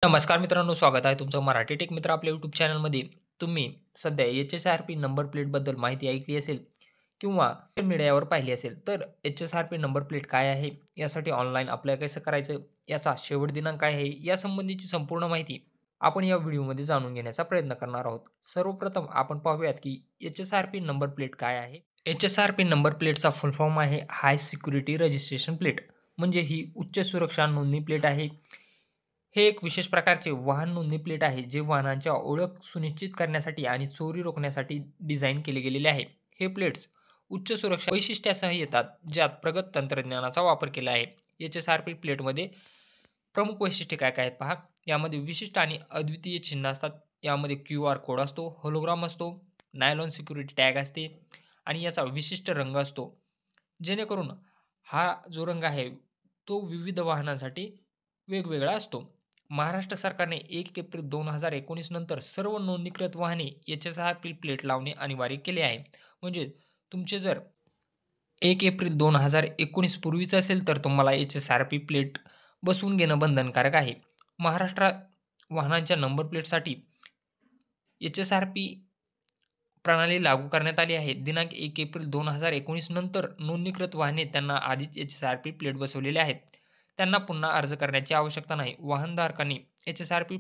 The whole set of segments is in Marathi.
नमस्कार मित्रांनो, स्वागत आहे तुमचं मराठी टेक मित्र आपल्या यूट्यूब चॅनलमध्ये. तुम्ही सध्या एच-एस-आर-पी नंबर प्लेटबद्दल माहिती ऐकली असेल किंवा सोशल मीडियावर पाहिली असेल. तर एच-एस-आर-पी नंबर प्लेट काय आहे? यासाठी ऑनलाईन अप्लाय कसं करायचं? याचा शेवट दिनांक काय आहे? यासंबंधीची संपूर्ण माहिती आपण या व्हिडिओमध्ये जाणून घेण्याचा प्रयत्न करणार आहोत. सर्वप्रथम आपण पाहूयात की एच-एस-आर-पी नंबर प्लेट काय आहे? एच-एस-आर-पी नंबर प्लेटचा फुल फॉर्म आहे हाय सिक्युरिटी रजिस्ट्रेशन प्लेट. म्हणजे ही उच्च सुरक्षा नोंदणी प्लेट आहे. हे एक विशेष प्रकारचे वाहन नोंदणी प्लेट आहे, जे वाहनांच्या ओळख सुनिश्चित करण्यासाठी आणि चोरी रोखण्यासाठी डिझाइन केले गेलेले आहे. हे प्लेट्स उच्च सुरक्षा वैशिष्ट्यासह येतात, ज्यात प्रगत तंत्रज्ञानाचा वापर केला आहे. एच-एस-आर-पी प्लेटमध्ये प्रमुख वैशिष्ट्ये काय-काय आहेत पहा. यामध्ये विशिष्ट आणि अद्वितीय चिन्ह असतात. यामध्ये क्यूआर कोड असतो, होलोग्राम असतो, नायलॉन सिक्युरिटी टॅग असते आणि याचा विशिष्ट रंग असतो. जेणेकरून हा जो रंग आहे, तो विविध वाहनांसाठी वेगवेगळा असतो. महाराष्ट्र सरकारने 1 एप्रिल 2019 नंतर सर्व नोंदणीकृत वाहने एच-एस-आर-पी प्लेट लावणे अनिवार्य केले आहे. म्हणजे तुमचे जर 1 एप्रिल 2019 पूर्वीचं असेल, तर तुम्हाला एच-एस-आर-पी प्लेट बसवून घेणं बंधनकारक आहे. महाराष्ट्रात वाहनांच्या नंबर प्लेटसाठी एच-एस-आर-पी प्रणाली लागू करण्यात आली आहे. दिनांक 1 एप्रिल 2019 नंतर नोंदणीकृत वाहने त्यांना आधीच एच-एस-आर-पी प्लेट बसवलेले आहेत. त्यांना पुन्हा अर्ज करण्याची आवश्यकता नाही. वाहनधारकांनी एच-एस-आर-पी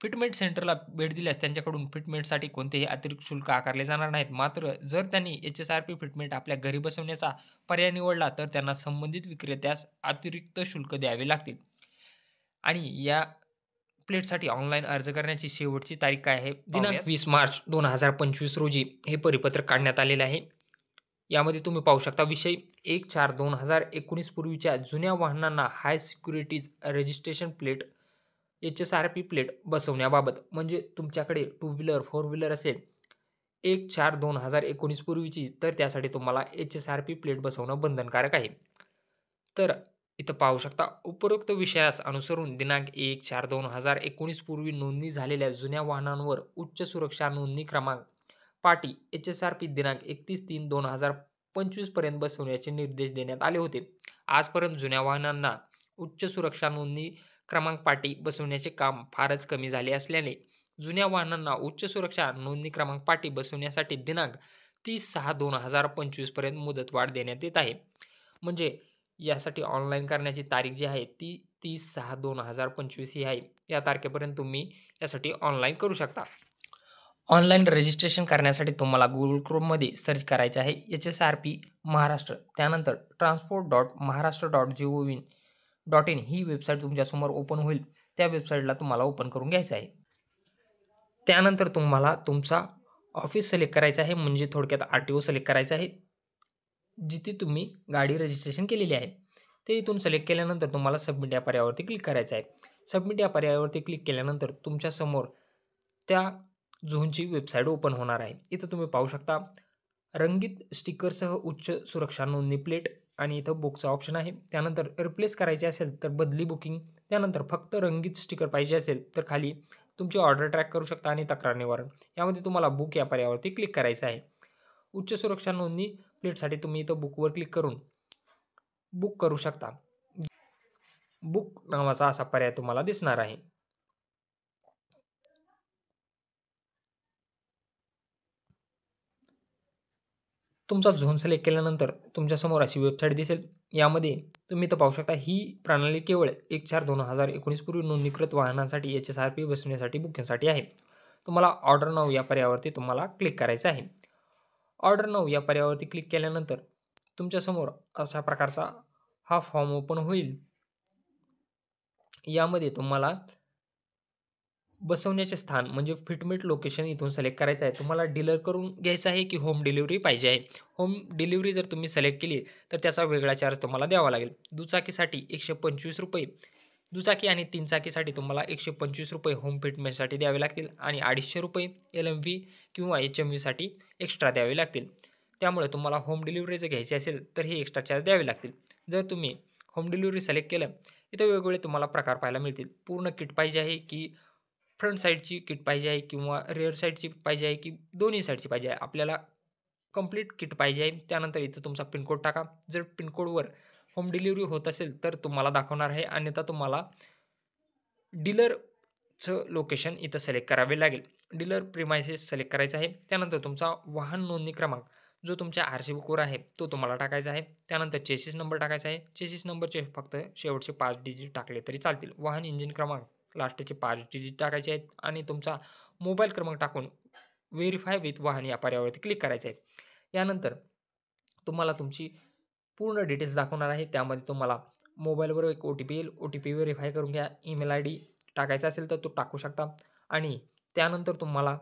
फिटमेंट सेंटरला भेट दिल्यास त्यांच्याकडून फिटमेंटसाठी कोणतेही अतिरिक्त शुल्क आकारले जाणार नाहीत. मात्र जर त्यांनी एच-एस-आर-पी फिटमेंट आपल्या घरी बसवण्याचा पर्याय निवडला, तर त्यांना संबंधित विक्रेत्यास अतिरिक्त शुल्क द्यावे लागतील. आणि या प्लेटसाठी ऑनलाईन अर्ज करण्याची शेवटची तारीख काय आहे? दिनांक 20 मार्च 2025 रोजी हे परिपत्रक काढण्यात आलेलं आहे. यामध्ये तुम्ही पाहू शकता विषय 1/4/2019 पूर्वीच्या जुन्या वाहनांना high securities registration plate HSRP plate बसवण्याबाबत. म्हणजे तुमच्याकडे टू व्हीलर, फोर व्हीलर असेल 1/4/2019 पूर्वीची, तर त्यासाठी तुम्हाला एच-एस-आर-पी प्लेट बसवणं बंधनकारक आहे. तर इथं पाहू शकता उपरोक्त विषयास अनुसरून दिनांक 1/4/2019 पूर्वी नोंदणी झालेल्या जुन्या वाहनांवर उच्च सुरक्षा नोंदणी क्रमांक पाटी एच-एस-आर-पी दिनांक 31/3/2025 पर्यंत बसवण्याचे निर्देश देण्यात आले होते. आजपर्यंत जुन्या वाहनांना उच्च सुरक्षा नोंदणी क्रमांक पाटी बसवण्याचे काम फारच कमी झाले असल्याने जुन्या वाहनांना उच्च सुरक्षा नोंदणी क्रमांक पाटी बसवण्यासाठी दिनांक 30/6/2025 पर्यंत मुदतवाढ देण्यात येत आहे. म्हणजे यासाठी ऑनलाईन करण्याची तारीख जी आहे ती 30/6/2025 ही आहे. या तारखेपर्यंत तुम्ही यासाठी ऑनलाईन करू शकता. ऑनलाईन रजिस्ट्रेशन करण्यासाठी तुम्हाला Google Chromeमध्ये सर्च करायचं आहे एच-एस-आर-पी महाराष्ट्र. त्यानंतर transport.maharashtra.gov.in ही वेबसाईट तुमच्यासमोर ओपन होईल. त्या वेबसाईटला तुम्हाला ओपन करून घ्यायचं आहे. त्यानंतर तुम्हाला तुमचा ऑफिस सिलेक्ट करायचं आहे, म्हणजे थोडक्यात आर-टी-ओ सिलेक्ट करायचं आहे, जिथे तुम्ही गाडी रजिस्ट्रेशन केलेली आहे. ते इथून सिलेक्ट केल्यानंतर तुम्हाला सबमिट या पर्यायावरती क्लिक करायचं आहे. सबमिट या पर्यायावरती क्लिक केल्यानंतर तुमच्यासमोर त्या झोनची वेबसाईट ओपन होणार आहे. इथं तुम्ही पाहू शकता रंगीत स्टिकरसह उच्च सुरक्षा नोंदणी प्लेट आणि इथं बुकचा ऑप्शन आहे. त्यानंतर रिप्लेस करायची असेल तर बदली बुकिंग. त्यानंतर फक्त रंगीत स्टिकर पाहिजे असेल तर खाली तुमची ऑर्डर ट्रॅक करू शकता आणि तक्रार निवारण. यामध्ये तुम्हाला बुक या पर्यायावरती क्लिक करायचं आहे. उच्च सुरक्षा नोंदणी प्लेटसाठी तुम्ही इथं बुकवर क्लिक करून बुक करू शकता. बुक नावाचा असा पर्याय तुम्हाला दिसणार आहे. तुमचा झोन सिलेक्ट केल्यानंतर तुमच्यासमोर अशी वेबसाईट दिसेल. यामध्ये तुम्ही इथं पाहू शकता ही प्रणाली केवळ 1/4/2019 पूर्वी नोंदणीकृत वाहनांसाठी एच-एस-आर-पी बसवण्यासाठी बुकिंगसाठी आहे. तुम्हाला ऑर्डर नाऊ या पर्यायावरती तुम्हाला क्लिक करायचं आहे. ऑर्डर नाऊ या पर्यायावरती क्लिक केल्यानंतर तुमच्यासमोर अशा प्रकारचा हा फॉर्म ओपन होईल. यामध्ये तुम्हाला बसवण्याचे स्थान म्हणजे फिटमेट लोकेशन इथून सिलेक्ट करायचं आहे. तुम्हाला डीलर करून घ्यायचं आहे की होम डिलिव्हरी पाहिजे आहे. होम डिलिव्हरी जर तुम्ही सिलेक्ट केली तर त्याचा वेगळा चार्ज तुम्हाला द्यावा लागेल. दुचाकीसाठी ₹125, दुचाकी आणि 3 चाकीसाठी तुम्हाला ₹125 होम फिटमेंटसाठी द्यावे लागतील आणि ₹250 एल-एम-व्ही किंवा एच-एम-व्हीसाठी एक्स्ट्रा द्यावे लागतील. त्यामुळे तुम्हाला होम डिलिव्हरी जर घ्यायची असेल तर हे एक्स्ट्रा चार्ज द्यावे लागतील. जर तुम्ही होम डिलिव्हरी सिलेक्ट केलं, इथं वेगवेगळे तुम्हाला प्रकार पाहायला मिळतील. पूर्ण किट पाहिजे आहे की फ्रंट साईडची किट पाहिजे आहे किंवा रिअर साईडची पाहिजे आहे की दोन्ही साईडची पाहिजे आहे. आपल्याला कंप्लीट किट पाहिजे आहे. त्यानंतर इथं तुमचा पिनकोड टाका. जर पिनकोडवर होम डिलिव्हरी होत असेल तर तुम्हाला दाखवणार आहे, अन्यथा तुम्हाला डीलर चं लोकेशन इथं सिलेक्ट करावे लागेल. डीलर प्रिमाइसेस सिलेक्ट करायचं आहे. त्यानंतर तुमचा वाहन नोंदणी क्रमांक जो तुमच्या आर-सी बुकवर आहे, तो तुम्हाला टाकायचा आहे. त्यानंतर चेसिस नंबर टाकायचा आहे. चेसिस नंबरचे फक्त शेवटचे 5 डिजिट टाकले तरी चालतील. वाहन इंजिन क्रमांक लास्टचे 5 डिजिट टाकायचे आहेत आणि तुमचा मोबाईल क्रमांक टाकून व्हेरिफाय विथ वाहन या पर्यायावरती क्लिक करायचं आहे. यानंतर तुम्हाला तुमची पूर्ण डिटेल्स दाखवणार आहे. त्यामध्ये तुम्हाला मोबाईलवर एक ओ-टी-पी येईल. ओ-टी-पी व्हेरिफाय करून घ्या. ईमेल आयडी टाकायचा असेल तर तो टाकू शकता आणि त्यानंतर तुम्हाला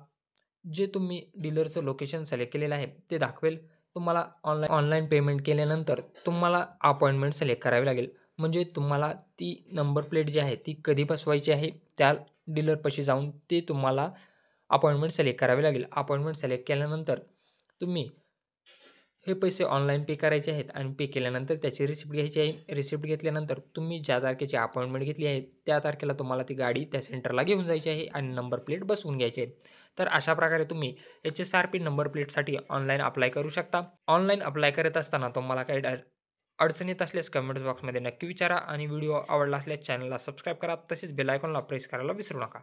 जे तुम्ही डीलरचं लोकेशन सिलेक्ट केलेलं आहे ते दाखवेल. तुम्हाला ऑनलाईन पेमेंट केल्यानंतर तुम्हाला अपॉइंटमेंट सिलेक्ट करावी लागेल. म्हणजे तुम्हाला ती नंबर प्लेट जी आहे ती कधी बसवायची आहे त्या डीलरपाशी जाऊन ते तुम्हाला अपॉइंटमेंट सिलेक्ट करावी लागेल. अपॉइंटमेंट सिलेक्ट केल्यानंतर तुम्ही हे पैसे ऑनलाईन पे करायचे आहेत आणि पे केल्यानंतर त्याची रिसिप्ट घ्यायची आहे. रिसिप्ट घेतल्यानंतर तुम्ही ज्या तारखेची अपॉइंटमेंट घेतली आहे, त्या तारखेला तुम्हाला ती गाडी त्या सेंटरला घेऊन जायची आहे आणि नंबर प्लेट बसवून घ्यायची आहे. तर अशा प्रकारे तुम्ही एच-एस-आर-पी नंबर प्लेटसाठी ऑनलाईन अप्लाय करू शकता. ऑनलाईन अप्लाय करत असताना तुम्हाला काही अडचण येत असल्यास कमेंट बॉक्समध्ये नक्की विचारा आणि व्हिडिओ आवडला असल्यास चॅनलला सबस्क्राईब करा. तसेच बेल आयकॉनला प्रेस करायला विसरू नका.